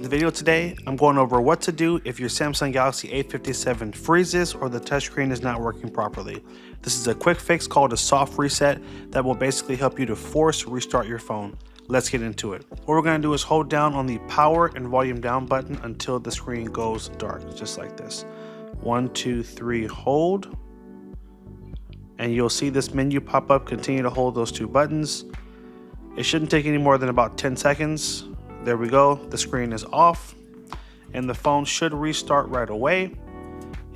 In the video today, I'm going over what to do if your Samsung Galaxy A57 freezes or the touchscreen is not working properly. This is a quick fix called a soft reset that will basically help you to force restart your phone. Let's get into it. What we're going to do is hold down on the power and volume down button until the screen goes dark, just like this. 1, 2, 3, hold. And you'll see this menu pop up. Continue to hold those two buttons. It shouldn't take any more than about 10 seconds. There we go. The screen is off and the phone should restart right away.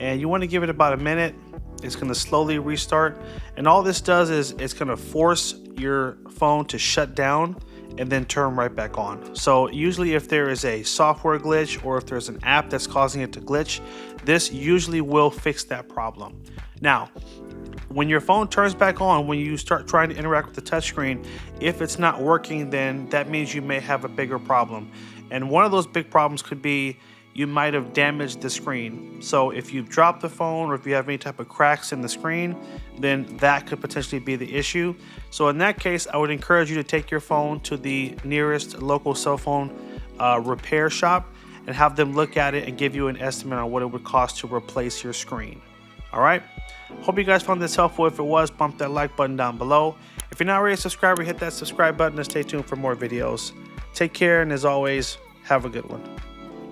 And you want to give it about a minute. It's going to slowly restart. And all this does is it's going to force your phone to shut down and then turn right back on. So usually if there is a software glitch or if there's an app that's causing it to glitch, this usually will fix that problem. Now, when your phone turns back on, when you start trying to interact with the touchscreen, if it's not working, then that means you may have a bigger problem. And one of those big problems could be you might have damaged the screen. So if you've dropped the phone or if you have any type of cracks in the screen, then that could potentially be the issue. So in that case, I would encourage you to take your phone to the nearest local cell phone repair shop and have them look at it and give you an estimate on what it would cost to replace your screen. All right. Hope you guys found this helpful. If it was, bump that like button down below. If you're not already a subscriber, hit that subscribe button and stay tuned for more videos. Take care, and as always, have a good one.